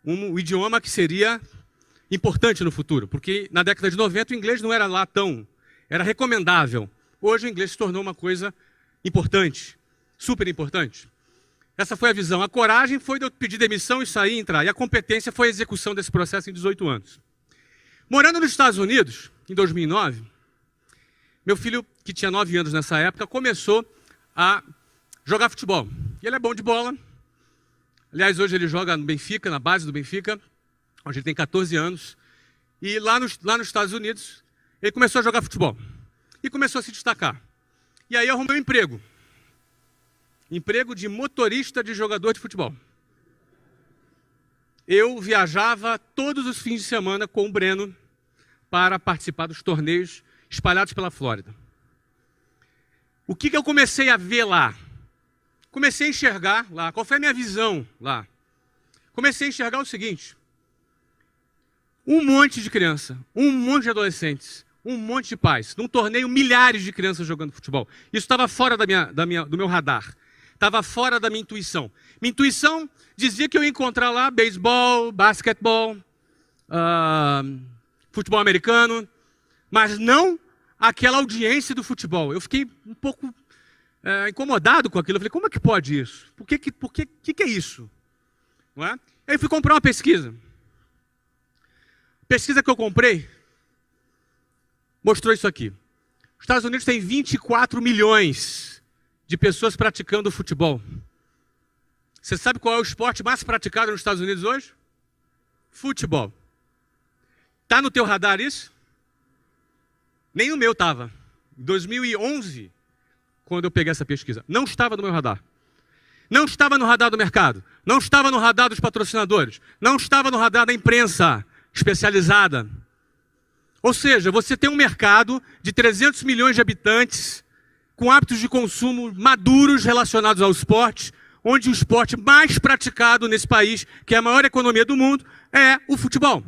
um idioma que seria importante no futuro, porque na década de 90 o inglês não era lá tão, era recomendável. Hoje o inglês se tornou uma coisa importante, super importante. Essa foi a visão. A coragem foi de eu pedir demissão e sair e entrar. E a competência foi a execução desse processo em 18 anos. Morando nos Estados Unidos, em 2009, meu filho, que tinha 9 anos nessa época, começou a jogar futebol. E ele é bom de bola. Aliás, hoje ele joga no Benfica, na base do Benfica, onde ele tem 14 anos. E lá nos Estados Unidos, ele começou a jogar futebol. E começou a se destacar. E aí eu arrumei um emprego. Emprego de motorista de jogador de futebol. Eu viajava todos os fins de semana com o Breno para participar dos torneios espalhados pela Flórida. O que eu comecei a ver lá? Comecei a enxergar lá. Qual foi a minha visão lá? Comecei a enxergar o seguinte. Um monte de criança, um monte de adolescentes, um monte de pais. Num torneio, milhares de crianças jogando futebol. Isso estava fora do meu radar. Estava fora da minha intuição. Minha intuição dizia que eu ia encontrar lá beisebol, basquetebol, futebol americano, mas não aquela audiência do futebol. Eu fiquei um pouco incomodado com aquilo. Eu falei, como é que pode isso? Por que é isso? Não é? Aí fui comprar uma pesquisa. A pesquisa que eu comprei mostrou isso aqui. Os Estados Unidos têm 24 milhões de pessoas praticando futebol. Você sabe qual é o esporte mais praticado nos Estados Unidos hoje? Futebol. Tá no teu radar isso? Nem no meu estava. Em 2011, quando eu peguei essa pesquisa, não estava no meu radar. Não estava no radar do mercado. Não estava no radar dos patrocinadores. Não estava no radar da imprensa especializada. Ou seja, você tem um mercado de 300 milhões de habitantes com hábitos de consumo maduros relacionados ao esporte, onde o esporte mais praticado nesse país, que é a maior economia do mundo, é o futebol.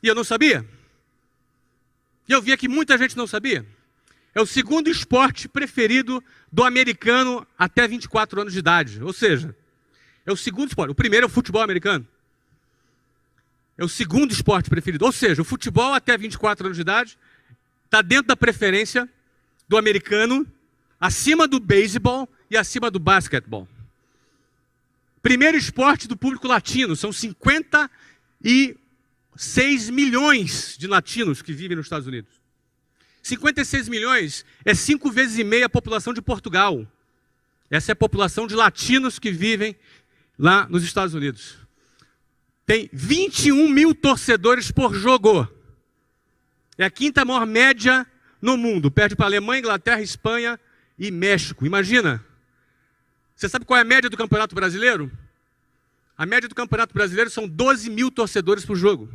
E eu não sabia. E eu via que muita gente não sabia. É o segundo esporte preferido do americano até 24 anos de idade. Ou seja, é o segundo esporte. O primeiro é o futebol americano. É o segundo esporte preferido. Ou seja, o futebol até 24 anos de idade está dentro da preferência do americano, acima do beisebol e acima do basquetebol. Primeiro esporte do público latino. São 56 milhões de latinos que vivem nos Estados Unidos. 56 milhões é 5,5 vezes a população de Portugal. Essa é a população de latinos que vivem lá nos Estados Unidos. Tem 21 mil torcedores por jogo. É a quinta maior média no mundo. Perde para a Alemanha, Inglaterra, Espanha e México. Imagina. Você sabe qual é a média do Campeonato Brasileiro? A média do Campeonato Brasileiro são 12 mil torcedores por jogo.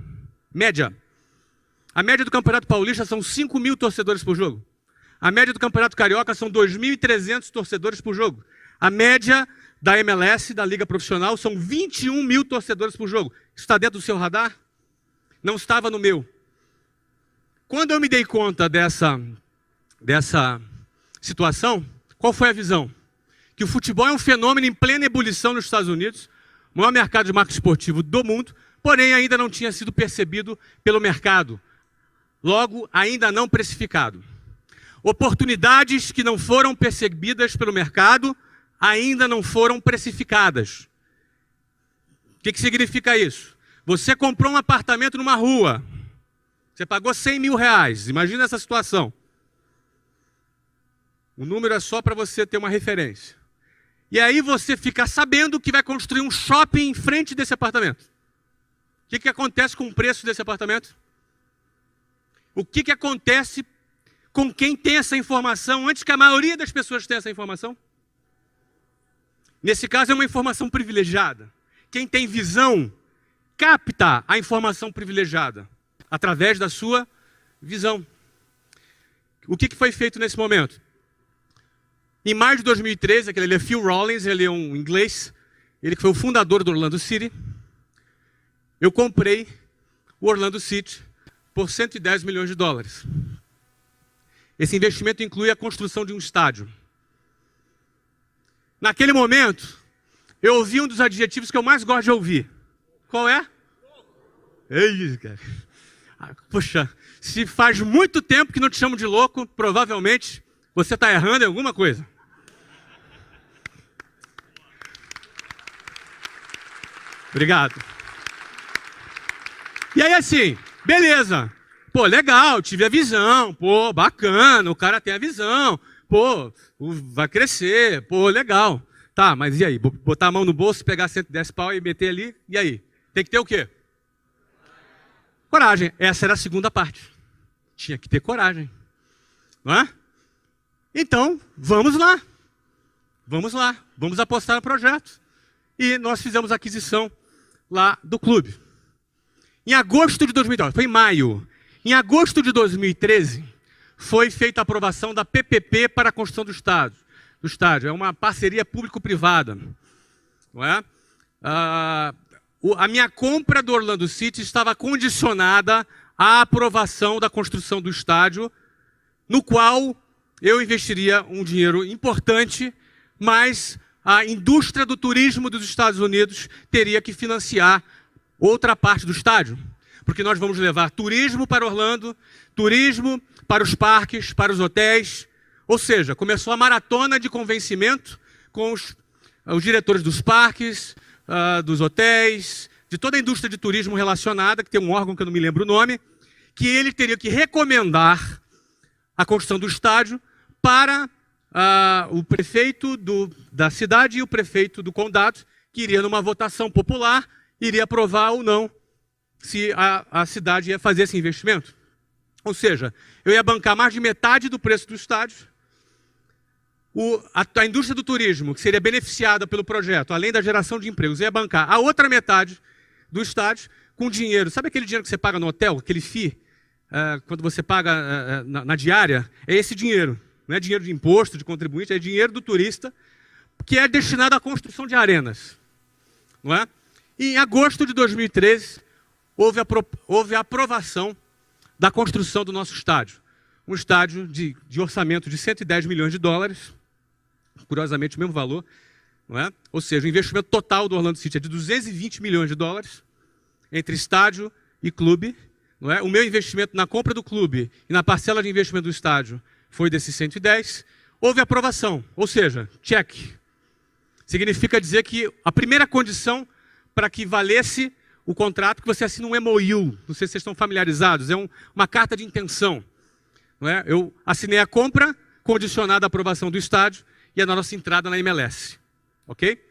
Média. A média do Campeonato Paulista são 5 mil torcedores por jogo. A média do Campeonato Carioca são 2.300 torcedores por jogo. A média da MLS, da Liga Profissional, são 21 mil torcedores por jogo. Isso está dentro do seu radar? Não estava no meu. Quando eu me dei conta dessa situação, qual foi a visão? Que o futebol é um fenômeno em plena ebulição nos Estados Unidos, o maior mercado de marketing esportivo do mundo, porém ainda não tinha sido percebido pelo mercado. Logo, ainda não precificado. Oportunidades que não foram percebidas pelo mercado ainda não foram precificadas. O que significa isso? Você comprou um apartamento numa rua. Você pagou 100 mil reais. Imagina essa situação. O número é só para você ter uma referência. E aí você fica sabendo que vai construir um shopping em frente desse apartamento. O que acontece com o preço desse apartamento? O que acontece com quem tem essa informação antes que a maioria das pessoas tenha essa informação? Nesse caso é uma informação privilegiada. Quem tem visão capta a informação privilegiada através da sua visão. O que foi feito nesse momento? Em maio de 2013, ele é Phil Rawlins, ele é um inglês, ele que foi o fundador do Orlando City. Eu comprei o Orlando City por 110 milhões de dólares. Esse investimento inclui a construção de um estádio. Naquele momento, eu ouvi um dos adjetivos que eu mais gosto de ouvir. Qual é? Ei, cara. Poxa, se faz muito tempo que não te chamo de louco, provavelmente você está errando em alguma coisa. Obrigado. E aí assim, beleza. Pô, legal, tive a visão. Pô, bacana, o cara tem a visão. Pô, vai crescer. Pô, legal. Tá, mas e aí? Botar a mão no bolso, pegar 110 pau e meter ali, e aí? Tem que ter o quê? Coragem. Essa era a segunda parte. Tinha que ter coragem. Não é? Então, vamos lá. Vamos lá. Vamos apostar no projeto. E nós fizemos a aquisição lá do clube. Em agosto de 2012, foi em maio. Em agosto de 2013, foi feita a aprovação da PPP para a construção do estádio. É uma parceria público-privada. Não é? A minha compra do Orlando City estava condicionada à aprovação da construção do estádio, no qual eu investiria um dinheiro importante, mas a indústria do turismo dos Estados Unidos teria que financiar outra parte do estádio. Porque nós vamos levar turismo para Orlando, turismo para os parques, para os hotéis. Ou seja, começou a maratona de convencimento com os diretores dos parques, dos hotéis, de toda a indústria de turismo relacionada, que tem um órgão que eu não me lembro o nome, que ele teria que recomendar a construção do estádio para o prefeito da cidade e o prefeito do condado, que iria numa votação popular, iria aprovar ou não se a cidade ia fazer esse investimento. Ou seja, eu ia bancar mais de metade do preço do estádio. A indústria do turismo, que seria beneficiada pelo projeto, além da geração de empregos, ia bancar a outra metade do estádio com dinheiro. Sabe aquele dinheiro que você paga no hotel, aquele FII, quando você paga na diária? É esse dinheiro. Não é dinheiro de imposto, de contribuinte, é dinheiro do turista, que é destinado à construção de arenas. Não é? E em agosto de 2013, houve a aprovação da construção do nosso estádio. Um estádio de orçamento de 110 milhões de dólares, curiosamente o mesmo valor, não é? Ou seja, o investimento total do Orlando City é de 220 milhões de dólares, entre estádio e clube. Não é? O meu investimento na compra do clube e na parcela de investimento do estádio foi desses 110. Houve aprovação, ou seja, check. Significa dizer que a primeira condição para que valesse o contrato, que você assina um MOU, não sei se vocês estão familiarizados, é uma carta de intenção. Não é? Eu assinei a compra, condicionada à aprovação do estádio e a nossa entrada na MLS. Ok?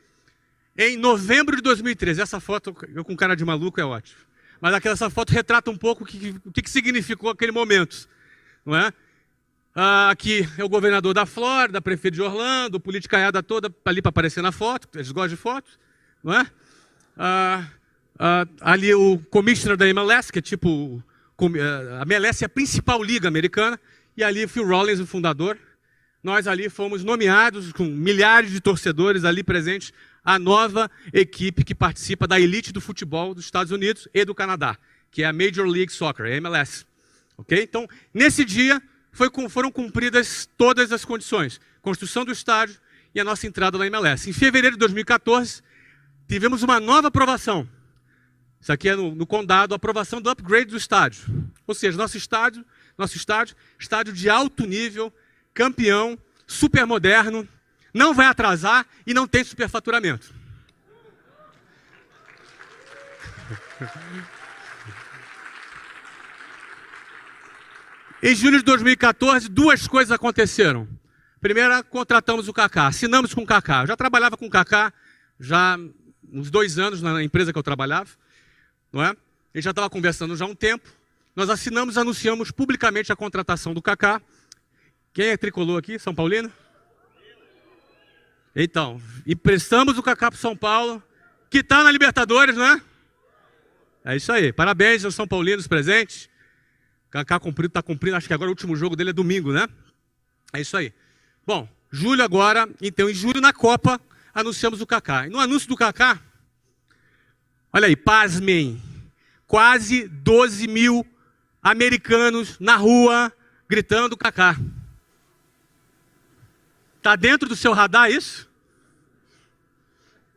Em novembro de 2013, essa foto, eu com cara de maluco, é ótimo. Mas essa foto retrata um pouco o que significou aquele momento. Não é? Aqui é o governador da Flórida, prefeito de Orlando, politicaiada toda ali para aparecer na foto, eles gostam de fotos. Não é? Ali o commissioner da MLS, que é tipo... A MLS é a principal liga americana, e ali Phil Rollins, o fundador. Nós ali fomos nomeados, com milhares de torcedores ali presentes, a nova equipe que participa da elite do futebol dos Estados Unidos e do Canadá, que é a Major League Soccer, a MLS. Okay? Então, nesse dia, foram cumpridas todas as condições. Construção do estádio e a nossa entrada na MLS. Em fevereiro de 2014, tivemos uma nova aprovação. Isso aqui é no condado, a aprovação do upgrade do estádio. Ou seja, nosso estádio, estádio de alto nível, campeão, super moderno, não vai atrasar e não tem superfaturamento. Em julho de 2014, duas coisas aconteceram. Primeira, contratamos o Kaká, assinamos com o Kaká. Eu já trabalhava com o Kaká, já uns 2 anos na empresa que eu trabalhava. Não é? Ele já estava conversando já há um tempo. Nós assinamos, anunciamos publicamente a contratação do Kaká. Quem é tricolor aqui? São Paulino? Então, emprestamos o Kaká para o São Paulo, que está na Libertadores, não é? É isso aí. Parabéns aos São Paulinos presentes. Kaká está cumprindo, acho que agora o último jogo dele é domingo, né? É isso aí. Bom, julho agora, então em julho na Copa, anunciamos o Kaká. E no anúncio do Kaká, olha aí, pasmem, quase 12 mil americanos na rua gritando Kaká. Está dentro do seu radar isso?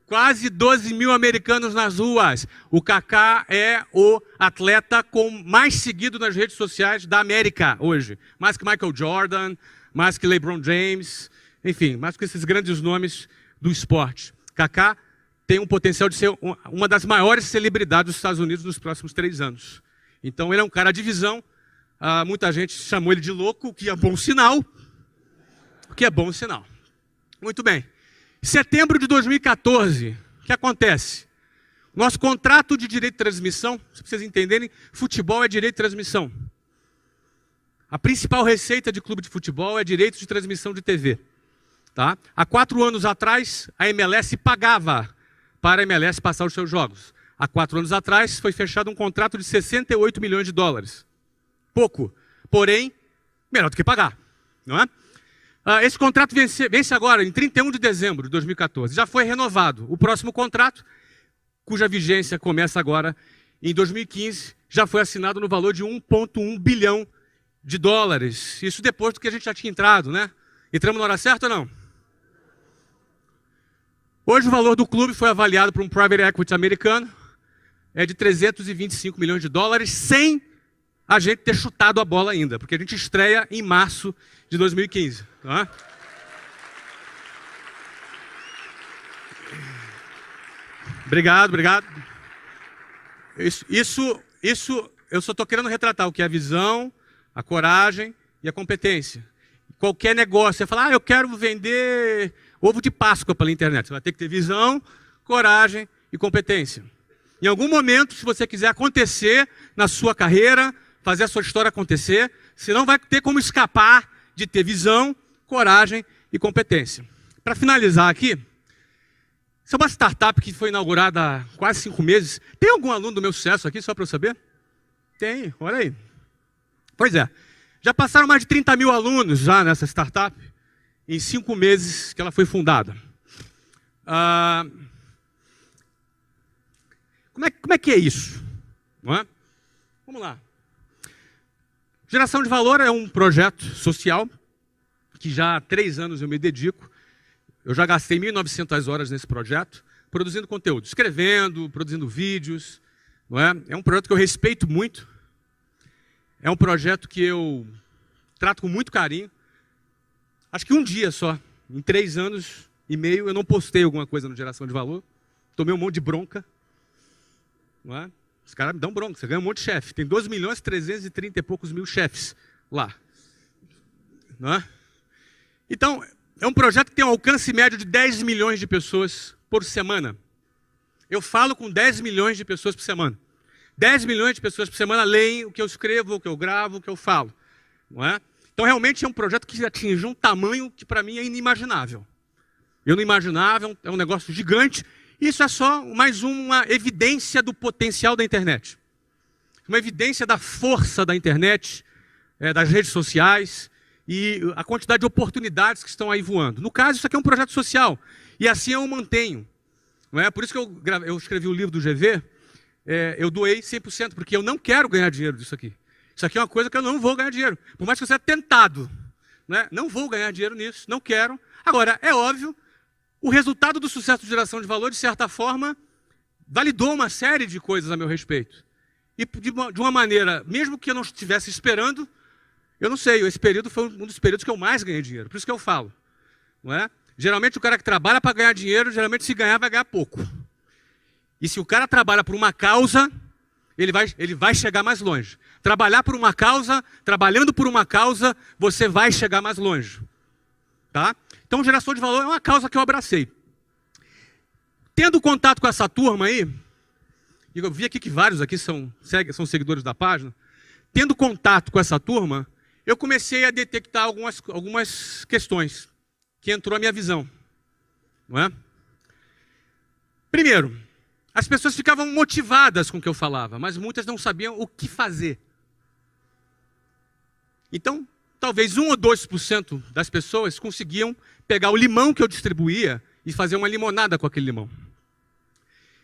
Quase 12 mil americanos nas ruas. O Kaká é o atleta mais seguido nas redes sociais da América hoje. Mais que Michael Jordan, mais que LeBron James, enfim, mais que esses grandes nomes do esporte. Kaká tem um potencial de ser uma das maiores celebridades dos Estados Unidos nos próximos 3 anos. Então ele é um cara de visão. Muita gente chamou ele de louco, o que é bom sinal. O que é bom sinal. Muito bem. Setembro de 2014, o que acontece? Nosso contrato de direito de transmissão, para vocês entenderem, futebol é direito de transmissão. A principal receita de clube de futebol é direito de transmissão de TV. Tá? Há 4 anos atrás, a MLS pagava para a MLS passar os seus jogos. Há 4 anos atrás, foi fechado um contrato de 68 milhões de dólares. Pouco, porém, melhor do que pagar. Não é? Esse contrato vence agora, em 31 de dezembro de 2014. Já foi renovado. O próximo contrato, cuja vigência começa agora em 2015, já foi assinado no valor de 1,1 bilhão de dólares. Isso depois do que a gente já tinha entrado, né? Entramos na hora certa ou não? Hoje o valor do clube foi avaliado por um private equity americano. É de 325 milhões de dólares, sem a gente ter chutado a bola ainda, porque a gente estreia em março de 2015. Tá? Obrigado. Isso eu só estou querendo retratar o que é a visão, a coragem e a competência. Qualquer negócio, você fala, eu quero vender ovo de Páscoa pela internet. Você vai ter que ter visão, coragem e competência. Em algum momento, se você quiser acontecer na sua carreira, fazer a sua história acontecer, você não vai ter como escapar de ter visão, coragem e competência. Para finalizar aqui, isso é uma startup que foi inaugurada há quase 5 meses. Tem algum aluno do meu sucesso aqui, só para eu saber? Tem, olha aí. Pois é, já passaram mais de 30 mil alunos já nessa startup, em 5 meses que ela foi fundada. Como é que é isso? Não é? Vamos lá. Geração de Valor é um projeto social que já há 3 anos eu me dedico. Eu já gastei 1.900 horas nesse projeto, produzindo conteúdo, escrevendo, produzindo vídeos. Não é? É um projeto que eu respeito muito. É um projeto que eu trato com muito carinho. Acho que um dia só, em 3 anos e meio, eu não postei alguma coisa no Geração de Valor. Tomei um monte de bronca. Não é? Os caras me dão bronca, você ganha um monte de chefe. Tem 2.330 e poucos mil chefes lá. Não é? Então, é um projeto que tem um alcance médio de 10 milhões de pessoas por semana. Eu falo com 10 milhões de pessoas por semana. 10 milhões de pessoas por semana leem o que eu escrevo, o que eu gravo, o que eu falo. Não é? Então, realmente é um projeto que atinge um tamanho que para mim é inimaginável. Eu não imaginava, é um negócio gigante. Isso é só mais uma evidência do potencial da internet. Uma evidência da força da internet, das redes sociais e a quantidade de oportunidades que estão aí voando. No caso, isso aqui é um projeto social. E assim eu o mantenho. Não é? Por isso que eu escrevi o livro do GV, eu doei 100%, porque eu não quero ganhar dinheiro disso aqui. Isso aqui é uma coisa que eu não vou ganhar dinheiro. Por mais que eu seja tentado. Né? Não vou ganhar dinheiro nisso, não quero. Agora, é óbvio, o resultado do sucesso de Geração de Valor, de certa forma, validou uma série de coisas a meu respeito. E de uma maneira, mesmo que eu não estivesse esperando, eu não sei, esse período foi um dos períodos que eu mais ganhei dinheiro. Por isso que eu falo. Não é? Geralmente o cara que trabalha para ganhar dinheiro, geralmente se ganhar, vai ganhar pouco. E se o cara trabalha por uma causa, ele vai chegar mais longe. Trabalhar por uma causa, trabalhando por uma causa, você vai chegar mais longe. Tá? Então, Geração de Valor é uma causa que eu abracei. Tendo contato com essa turma aí, e eu vi aqui que vários aqui são seguidores da página, tendo contato com essa turma, eu comecei a detectar algumas questões que entrou a minha visão. Não é? Primeiro, as pessoas ficavam motivadas com o que eu falava, mas muitas não sabiam o que fazer. Então, talvez 1 ou 2% das pessoas conseguiam pegar o limão que eu distribuía e fazer uma limonada com aquele limão.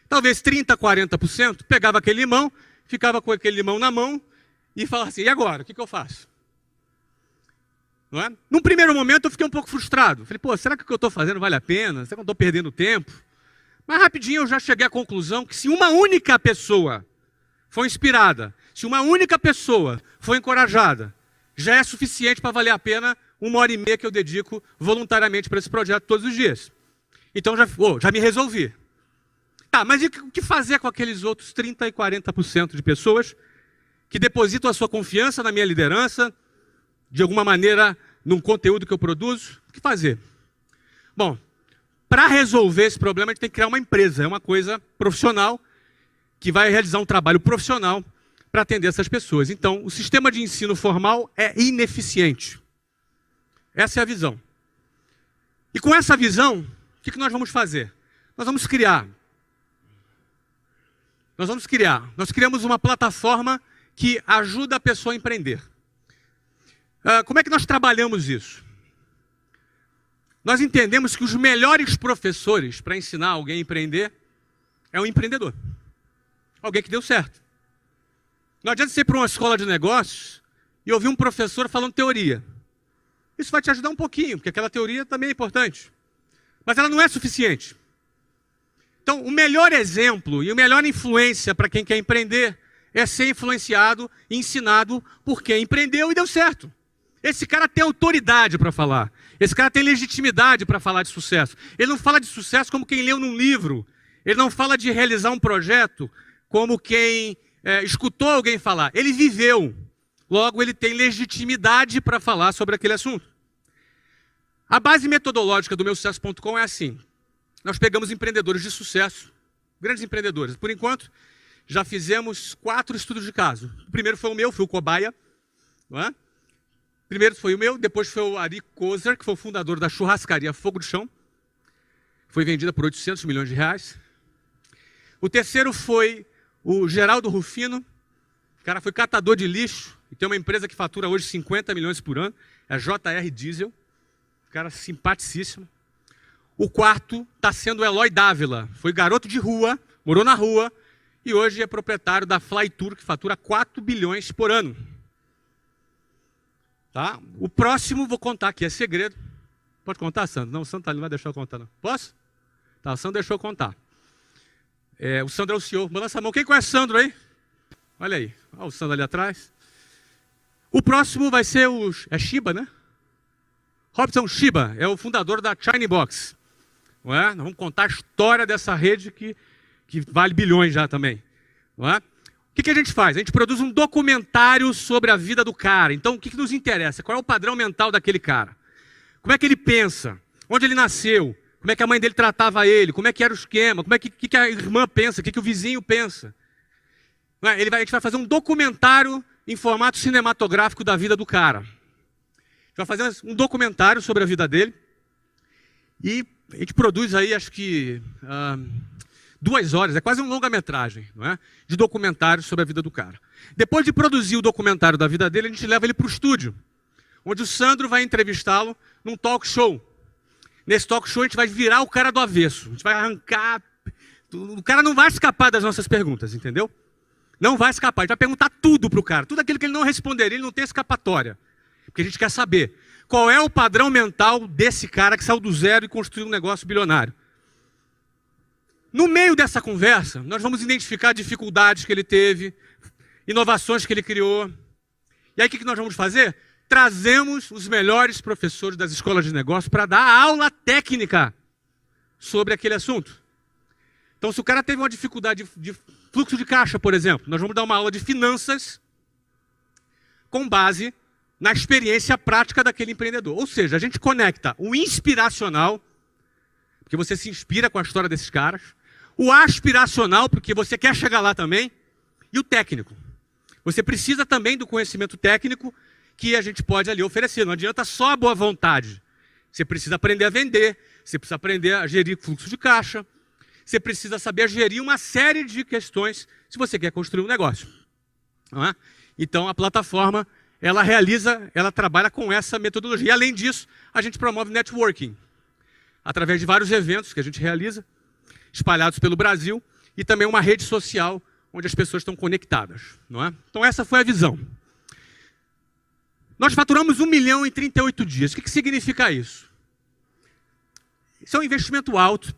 Talvez 30%, 40% pegava aquele limão, ficava com aquele limão na mão e falava assim, e agora? O que eu faço? Não é? Num primeiro momento eu fiquei um pouco frustrado. Falei, pô, será que o que eu estou fazendo vale a pena? Será que eu estou perdendo tempo? Mas rapidinho eu já cheguei à conclusão que se uma única pessoa for inspirada, se uma única pessoa for encorajada, já é suficiente para valer a pena 1h30 que eu dedico voluntariamente para esse projeto todos os dias. Então já me resolvi. Tá, mas e o que fazer com aqueles outros 30% e 40% de pessoas que depositam a sua confiança na minha liderança, de alguma maneira, num conteúdo que eu produzo? O que fazer? Bom, para resolver esse problema, a gente tem que criar uma empresa, é uma coisa profissional, que vai realizar um trabalho profissional para atender essas pessoas. Então, o sistema de ensino formal é ineficiente. Essa é a visão. E com essa visão, o que nós vamos fazer? Nós vamos criar. Nós criamos uma plataforma que ajuda a pessoa a empreender. Como é que nós trabalhamos isso? Nós entendemos que os melhores professores para ensinar alguém a empreender é um empreendedor. Alguém que deu certo. Não adianta você ir para uma escola de negócios e ouvir um professor falando teoria. Isso vai te ajudar um pouquinho, porque aquela teoria também é importante. Mas ela não é suficiente. Então, o melhor exemplo e a melhor influência para quem quer empreender é ser influenciado e ensinado por quem empreendeu e deu certo. Esse cara tem autoridade para falar. Esse cara tem legitimidade para falar de sucesso. Ele não fala de sucesso como quem leu num livro. Ele não fala de realizar um projeto como quem escutou alguém falar. Ele viveu. Logo, ele tem legitimidade para falar sobre aquele assunto. A base metodológica do meusucesso.com é assim. nós pegamos empreendedores de sucesso, grandes empreendedores. Por enquanto, já fizemos 4 estudos de caso. O primeiro foi o meu, fui o cobaia. Não é? Primeiro foi o meu, depois foi o Ari Kozer, que foi o fundador da churrascaria Fogo do Chão. Foi vendida por 800 milhões de reais. O terceiro foi o Geraldo Rufino. O cara foi catador de lixo e tem uma empresa que fatura hoje 50 milhões por ano. É a JR Diesel. Um cara simpaticíssimo. O quarto está sendo o Eloy Dávila. Foi garoto de rua, morou na rua e hoje é proprietário da Flytour, que fatura 4 bilhões por ano. Tá? O próximo vou contar aqui, é segredo. Pode contar, Sandro? Não, o Sandro não vai deixar eu contar, não. Posso? Tá, o Sandro deixou eu contar. O Sandro é o CEO. Balança a mão. Quem conhece o Sandro aí? Olha aí. Olha o Sandro ali atrás. O próximo vai ser o... É Shiba, né? Robson Shiba é o fundador da China Box. Não é? Nós vamos contar a história dessa rede que vale bilhões já também. Não é? O que a gente faz? A gente produz um documentário sobre a vida do cara. Então, o que nos interessa? Qual é o padrão mental daquele cara? Como é que ele pensa? Onde ele nasceu? Como é que a mãe dele tratava ele? Como é que era o esquema? Como é que a irmã pensa? O que o vizinho pensa? A gente vai fazer um documentário em formato cinematográfico da vida do cara. A gente vai fazer um documentário sobre a vida dele. E a gente produz aí, acho que, 2 horas, é quase um longa-metragem, não é? De documentário sobre a vida do cara. Depois de produzir o documentário da vida dele, a gente leva ele para o estúdio, onde o Sandro vai entrevistá-lo num talk show. Nesse talk show a gente vai virar o cara do avesso. A gente vai arrancar... O cara não vai escapar das nossas perguntas, entendeu? Não vai escapar. A gente vai perguntar tudo para o cara. Tudo aquilo que ele não responderia, ele não tem escapatória. Porque a gente quer saber qual é o padrão mental desse cara que saiu do zero e construiu um negócio bilionário. No meio dessa conversa, nós vamos identificar dificuldades que ele teve, inovações que ele criou. E aí o que nós vamos fazer? Trazemos os melhores professores das escolas de negócio para dar aula técnica sobre aquele assunto. Então, se o cara teve uma dificuldade de fluxo de caixa, por exemplo, nós vamos dar uma aula de finanças com base na experiência prática daquele empreendedor. Ou seja, a gente conecta o inspiracional, porque você se inspira com a história desses caras, o aspiracional, porque você quer chegar lá também, e o técnico. Você precisa também do conhecimento técnico que a gente pode ali oferecer. Não adianta só a boa vontade. Você precisa aprender a vender, você precisa aprender a gerir fluxo de caixa, você precisa saber gerir uma série de questões se você quer construir um negócio. Não é? Então, a plataforma, ela trabalha com essa metodologia. E, além disso, a gente promove networking, através de vários eventos que a gente realiza, espalhados pelo Brasil, e também uma rede social onde as pessoas estão conectadas. Não é? Então, essa foi a visão. Nós faturamos 1 milhão em 38 dias. O que significa isso? Isso é um investimento alto.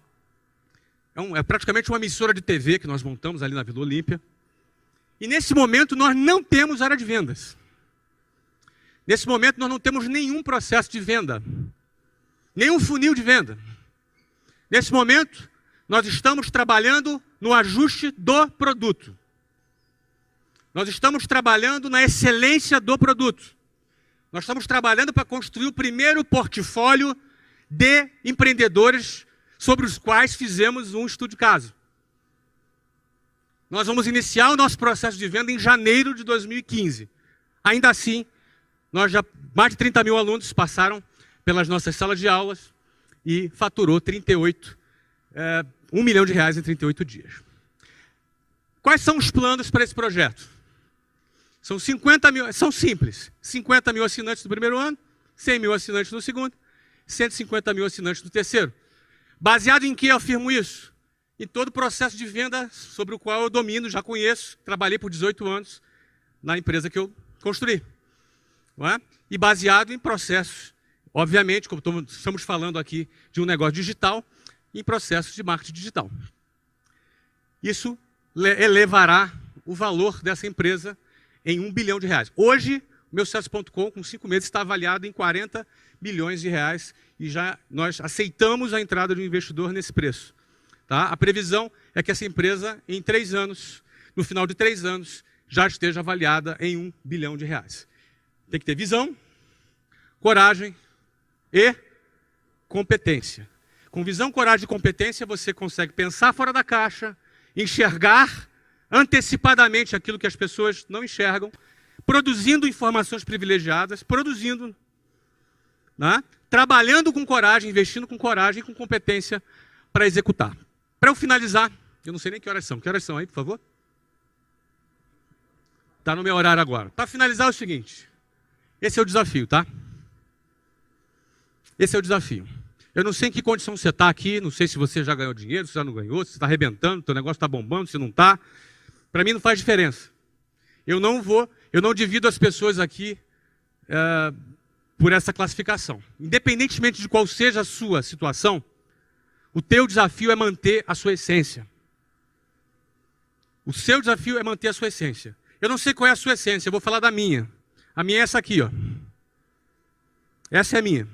É praticamente uma emissora de TV que nós montamos ali na Vila Olímpia. E nesse momento nós não temos área de vendas. Nesse momento nós não temos nenhum processo de venda. Nenhum funil de venda. Nesse momento nós estamos trabalhando no ajuste do produto. Nós estamos trabalhando na excelência do produto. Nós estamos trabalhando para construir o primeiro portfólio de empreendedores sobre os quais fizemos um estudo de caso. Nós vamos iniciar o nosso processo de venda em janeiro de 2015. Ainda assim, mais de 30 mil alunos passaram pelas nossas salas de aulas e faturou 1 milhão de reais em 38 dias. Quais são os planos para esse projeto? São 50 mil, são simples. 50 mil assinantes no primeiro ano, 100 mil assinantes no segundo, 150 mil assinantes no terceiro. Baseado em que eu afirmo isso? Em todo o processo de venda sobre o qual eu domino, já conheço, trabalhei por 18 anos na empresa que eu construí. Não é? E baseado em processos, obviamente, como estamos falando aqui de um negócio digital, em processos de marketing digital. Isso elevará o valor dessa empresa em 1 bilhão de reais. Hoje, o meu sucesso.com, com 5 meses, está avaliado em 40 bilhões de reais e já nós aceitamos a entrada de um investidor nesse preço. Tá? A previsão é que essa empresa, em 3 anos, no final de 3 anos, já esteja avaliada em 1 bilhão de reais. Tem que ter visão, coragem e competência. Com visão, coragem e competência, você consegue pensar fora da caixa, enxergar antecipadamente aquilo que as pessoas não enxergam, produzindo informações privilegiadas, né? Trabalhando com coragem, investindo com coragem e com competência para executar. Para eu finalizar, eu não sei nem que horas são. Que horas são aí, por favor? Está no meu horário agora. Para finalizar é o seguinte, esse é o desafio, tá? Esse é o desafio. Eu não sei em que condição você está aqui, não sei se você já ganhou dinheiro, se já não ganhou, se está arrebentando, se o negócio está bombando, se não está. Para mim não faz diferença. Eu não divido as pessoas aqui por essa classificação. Independentemente de qual seja a sua situação, o teu desafio é manter a sua essência. O seu desafio é manter a sua essência. Eu não sei qual é a sua essência, eu vou falar da minha. A minha é essa aqui, ó. Essa é a minha.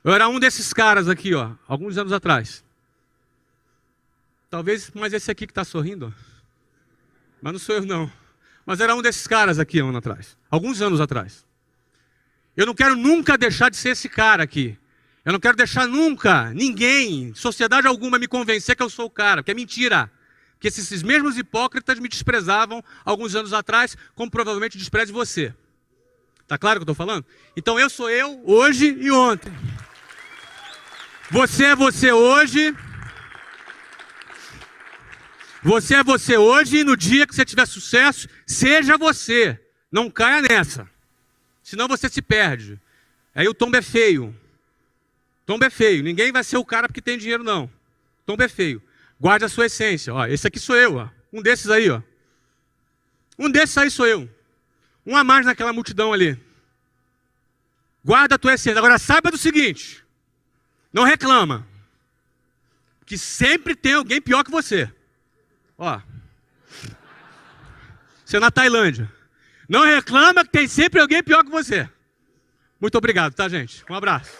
Eu era um desses caras aqui, ó, alguns anos atrás. Talvez, mas esse aqui que está sorrindo, ó. Mas não sou eu, não. Mas era um desses caras aqui, um ano atrás. Alguns anos atrás. Eu não quero nunca deixar de ser esse cara aqui. Eu não quero deixar nunca, ninguém, sociedade alguma, me convencer que eu sou o cara, que é mentira. Que esses mesmos hipócritas me desprezavam alguns anos atrás, como provavelmente despreze você. Tá claro o que eu estou falando? Então eu sou eu, hoje e ontem. Você é você hoje. Você é você hoje e no dia que você tiver sucesso, seja você. Não caia nessa. Senão você se perde. Aí o tombo é feio. Tombo é feio. Ninguém vai ser o cara porque tem dinheiro, não. Tombo é feio. Guarde a sua essência. Ó, esse aqui sou eu. Ó. Um desses aí. Ó. Um desses aí sou eu. Um a mais naquela multidão ali. Guarda a tua essência. Agora saiba do seguinte. Não reclama. Que sempre tem alguém pior que você. Ó. Você é na Tailândia. Não reclama que tem sempre alguém pior que você. Muito obrigado, tá, gente? Um abraço.